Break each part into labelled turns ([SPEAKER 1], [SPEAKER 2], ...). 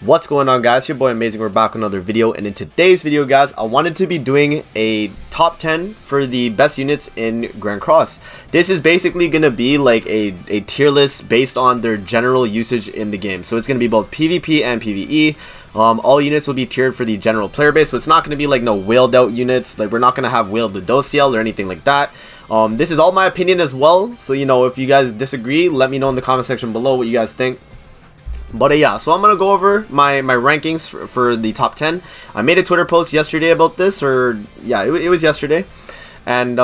[SPEAKER 1] What's going on, guys? Your boy Amazing. We're back with another video, and in today's video, guys, I wanted to be doing a top 10 for the best units in Grand Cross. This is basically going to be like a tier list based on their general usage in the game. So it's going to be both PvP and PvE. All units will be tiered for the general player base, so it's not going to be like no whaled out units. Like, we're not going to have whaled the Dociel or anything like that. This is all my opinion as well, so you know, if you guys disagree, let me know in the comment section below what you guys think. But yeah, so I'm gonna go over my rankings for the top 10. I made a Twitter post yesterday about this, or yeah, it was yesterday, and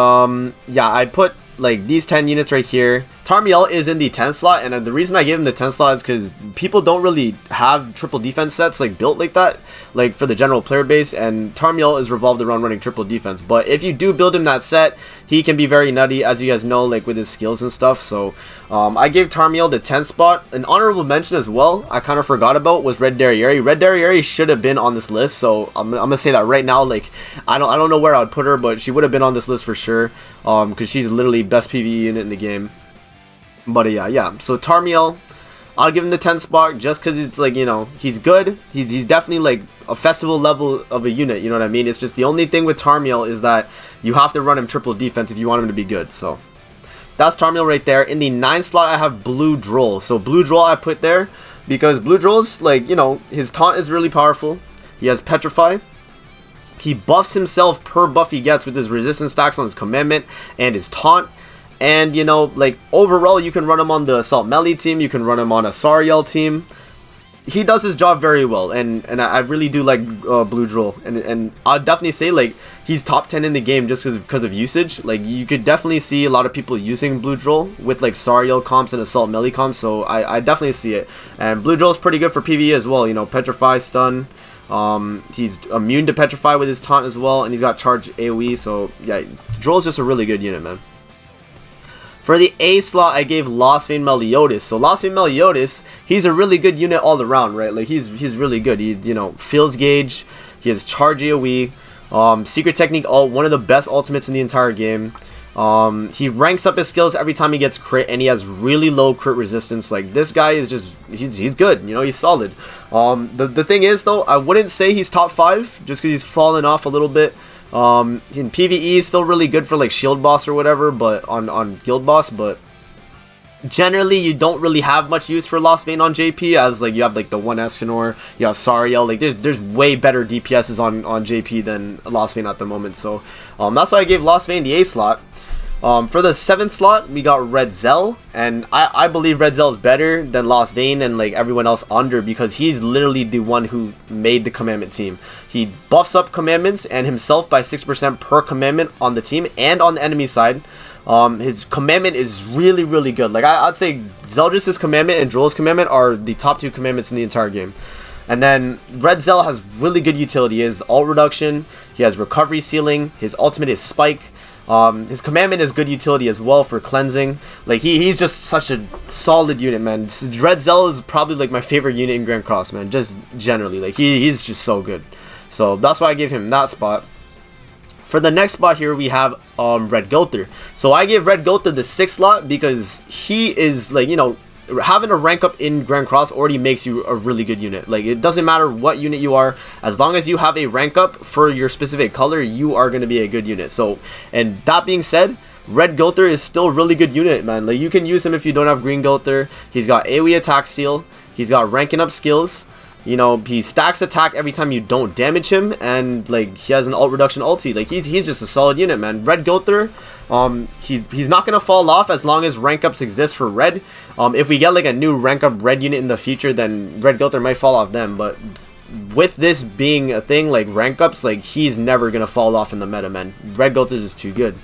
[SPEAKER 1] yeah, I put like these 10 units right here. Tarmiel is in the 10 slot, and the reason I gave him the 10 slot is because people don't really have triple defense sets like built like that, like for the general player base, and Tarmiel is revolved around running triple defense. But if you do build him that set, he can be very nutty, as you guys know, like with his skills and stuff. So I gave Tarmiel the 10 spot. An honorable mention as well, I kind of forgot about, was Red Derriere. Red Derriere should have been on this list, so I'm gonna say that right now. Like, I don't know where I would put her, but she would have been on this list for sure, because she's literally best PvE unit in the game. But yeah, so Tarmiel, I'll give him the 10 spot just because it's like, you know, he's good. He's definitely like a festival level of a unit, you know what I mean? It's just the only thing with Tarmiel is that you have to run him triple defense if you want him to be good. So that's Tarmiel right there. In the 9 slot, I have Bluedrill. So Bluedrill I put there because Bluedrill's like, you know, his taunt is really powerful. He has Petrify. He buffs himself per buff he gets with his resistance stacks on his commandment and his taunt. And, you know, like, overall, you can run him on the Assault Melee team. You can run him on a Sariel team. He does his job very well. And I really do like Bluedrill. And I'd definitely say, like, he's top 10 in the game just because of usage. Like, you could definitely see a lot of people using Bluedrill with, like, Sariel comps and Assault Melee comps. So I definitely see it. And Bluedrill is pretty good for PvE as well. You know, Petrify, Stun. He's immune to Petrify with his taunt as well. And he's got Charge AoE. So, yeah, Drill's just a really good unit, man. For the A slot, I gave Lost Vein Meliodas. So Lost Vein Meliodas, he's a really good unit all around, right? Like, he's really good. He, you know, Feels Gauge. He has Charge AoE. Secret Technique ult, one of the best ultimates in the entire game. He ranks up his skills every time he gets crit, and he has really low crit resistance. Like, this guy is just, he's good, you know, he's solid. The thing is, though, I wouldn't say he's top 5, just because he's fallen off a little bit. In PvE is still really good for like shield boss or whatever, but on guild boss, but generally you don't really have much use for Lost Vein on JP, as like you have like the Oneesner, you have Sariel, like there's way better DPSs on JP than Lost Vein at the moment. So that's why I gave Lost Vein the A slot. For the 7th slot, we got Redzell, and I believe Redzell is better than Lost Vein and like everyone else under, because he's literally the one who made the commandment team. He buffs up commandments and himself by 6% per commandment on the team and on the enemy side. His commandment is really good. Like, I'd say Zeldris' commandment and Droll's commandment are the top 2 commandments in the entire game. And then Redzell has really good utility. He has ult reduction, he has recovery ceiling, his ultimate is spike. His commandment is good utility as well for cleansing. Like, he's just such a solid unit, man. Redzell is probably like my favorite unit in Grand Cross, man. Just generally, like, he's just so good. So that's why I gave him that spot. For the next spot here, we have Red Gother. So I gave Red Gother the 6th slot because he is, like, you know, having a rank up in Grand Cross already makes you a really good unit. Like, it doesn't matter what unit you are, as long as you have a rank up for your specific color, you are going to be a good unit. So, and that being said, Red Gother is still a really good unit, man. Like, you can use him if you don't have Green Gother. He's got AoE attack steal, he's got ranking up skills. You know, he stacks attack every time you don't damage him, and like, he has an ult reduction ulti. Like, he's just a solid unit, man. Red Gother, he's not gonna fall off as long as rank ups exist for red. If we get like a new rank up red unit in the future, then Red Gother might fall off then. But with this being a thing, like rank ups, like, he's never gonna fall off in the meta, man. Red Gother is too good.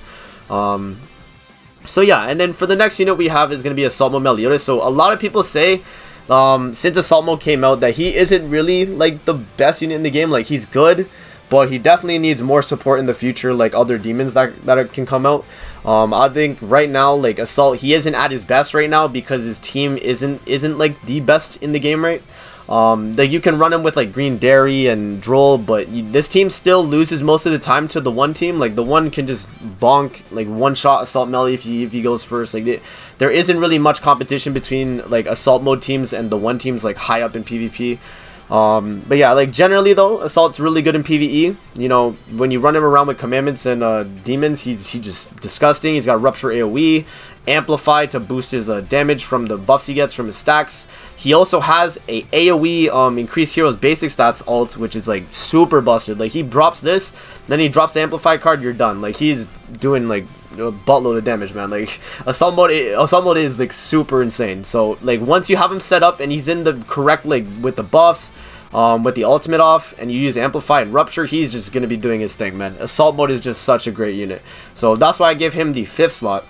[SPEAKER 1] So yeah, and then for the next unit we have is gonna be Assault Mode Meliodas. So a lot of people say, since Assault Mode came out, that he isn't really like the best unit in the game. Like, he's good, but he definitely needs more support in the future, like other demons that can come out. I think right now, like, Assault, he isn't at his best right now because his team isn't like the best in the game, right? Like, you can run him with like Green Dairy and Droll, but this team still loses most of the time to the one team. Like, the one can just bonk, like, one shot Assault Melee if he goes first. Like, there isn't really much competition between like Assault Mode teams and the one teams like high up in PvP. But yeah, like generally though, Assault's really good in PvE. You know, when you run him around with commandments and demons, he's just disgusting. He's got Rupture AoE, Amplify to boost his damage from the buffs he gets from his stacks. He also has a AoE increase heroes basic stats alt, which is like super busted. Like he drops this, then he drops the Amplify card, you're done. Like he's doing like a buttload of damage, man. Like assault mode is like super insane. So like once you have him set up and he's in the correct, like with the buffs, with the ultimate off, and you use Amplify and Rupture, he's just gonna be doing his thing, man. Assault mode is just such a great unit, so that's why I give him the 5th slot.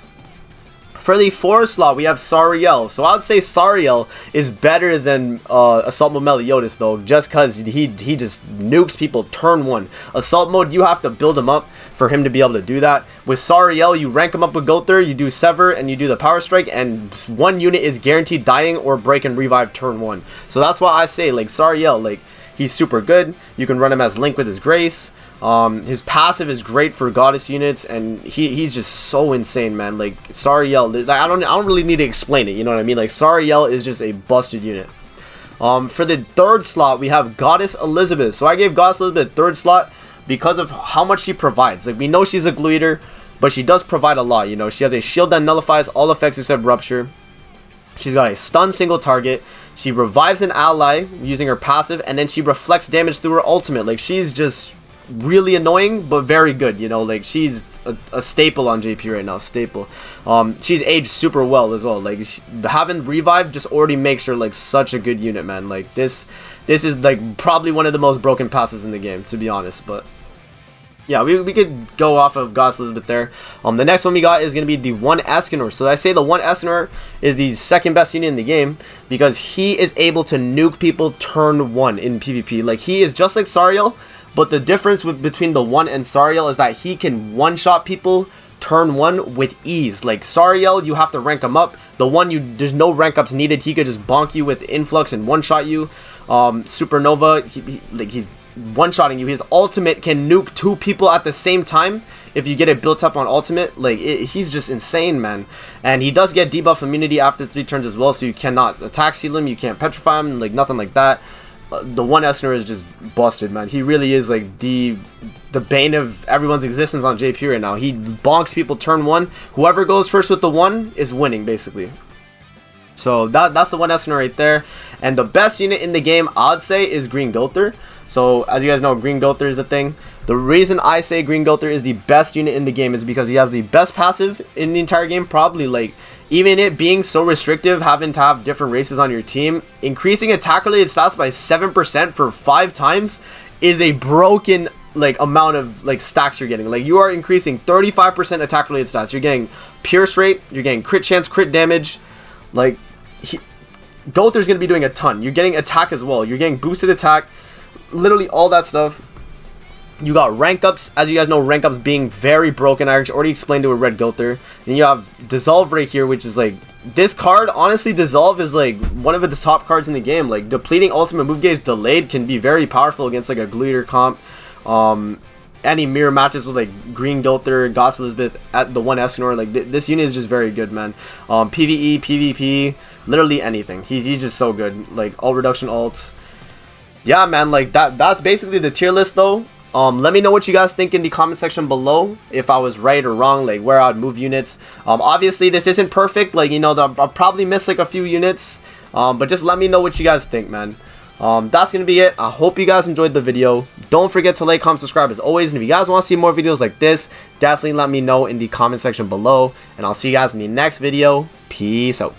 [SPEAKER 1] For the 4th slot, we have Sariel. So I would say Sariel is better than Assault Mode Meliodas, though, just because he just nukes people turn 1. Assault Mode, you have to build him up for him to be able to do that. With Sariel, you rank him up with Gother, you do Sever, and you do the Power Strike, and one unit is guaranteed dying or break and revive turn 1. So that's why I say, like, Sariel, like, he's super good. You can run him as Link with his Grace. His passive is great for goddess units, and he's just so insane, man. Like Sariel, I don't really need to explain it, you know what I mean? Like Sariel is just a busted unit. For the 3rd slot, we have Goddess Elizabeth. So I gave Goddess Elizabeth 3rd slot because of how much she provides. Like we know she's a glue eater, but she does provide a lot, you know. She has a shield that nullifies all effects except Rupture. She's got a stun single target. She revives an ally using her passive, and then she reflects damage through her ultimate. Like she's just really annoying but very good, you know. Like she's a staple on JP right now. Staple. She's aged super well as well. Like having revive just already makes her like such a good unit, man. Like this is like probably one of the most broken passes in the game, to be honest. But yeah, we could go off of Goddess Elizabeth there. The next one we got is going to be the 1 Escanor. So I say the 1 Escanor is the 2nd best unit in the game because he is able to nuke people turn 1 in PvP. Like he is just like Sariel, but the difference between the 1 and Sariel is that he can one-shot people turn 1 with ease. Like Sariel, you have to rank him up. The 1, there's no rank ups needed. He could just bonk you with influx and one-shot you. Supernova, he's one-shotting you. His ultimate can nuke 2 people at the same time if you get it built up on ultimate. Like he's just insane, man. And he does get debuff immunity after 3 turns as well, so you cannot attack seal him, you can't petrify him, like nothing like that. The 1 Escanor is just busted, man. He really is like the bane of everyone's existence on JP right now. He bonks people turn 1. Whoever goes first with the 1 is winning, basically. So that's the 1 Escanor right there. And the best unit in the game, I'd say, is Green Gother. So as you guys know, Green Gother is a thing. The reason I say Green Gother is the best unit in the game is because he has the best passive in the entire game. Probably, like, even it being so restrictive, having to have different races on your team, increasing attack related stats by 7% for 5 times is a broken like amount of like stacks you're getting. Like you are increasing 35% attack related stats. You're getting pierce rate, you're getting crit chance, crit damage. Like Gother's gonna be doing a ton. You're getting attack as well. You're getting boosted attack, literally all that stuff. You got rank ups, as you guys know, rank ups being very broken. I already explained to a Red Gother. Then you have Dissolve right here, which is like, this card, honestly, Dissolve is like one of the top cards in the game. Like depleting ultimate move gauge delayed can be very powerful against like a Glueater comp. Any mirror matches with like Green Gother, Goddess Elizabeth at the 1 Escanor, like this unit is just very good, man. PvE, PvP, literally anything. He's just so good. Like alt reduction ults. Yeah, man, like that's basically the tier list though. Let me know what you guys think in the comment section below, if I was right or wrong, like where I'd move units. Obviously this isn't perfect, like, you know, I'll probably miss like a few units, but just let me know what you guys think, man. That's gonna be it. I hope you guys enjoyed the video. Don't forget to like, comment, subscribe as always, and if you guys want to see more videos like this, definitely let me know in the comment section below, and I'll see you guys in the next video. Peace out.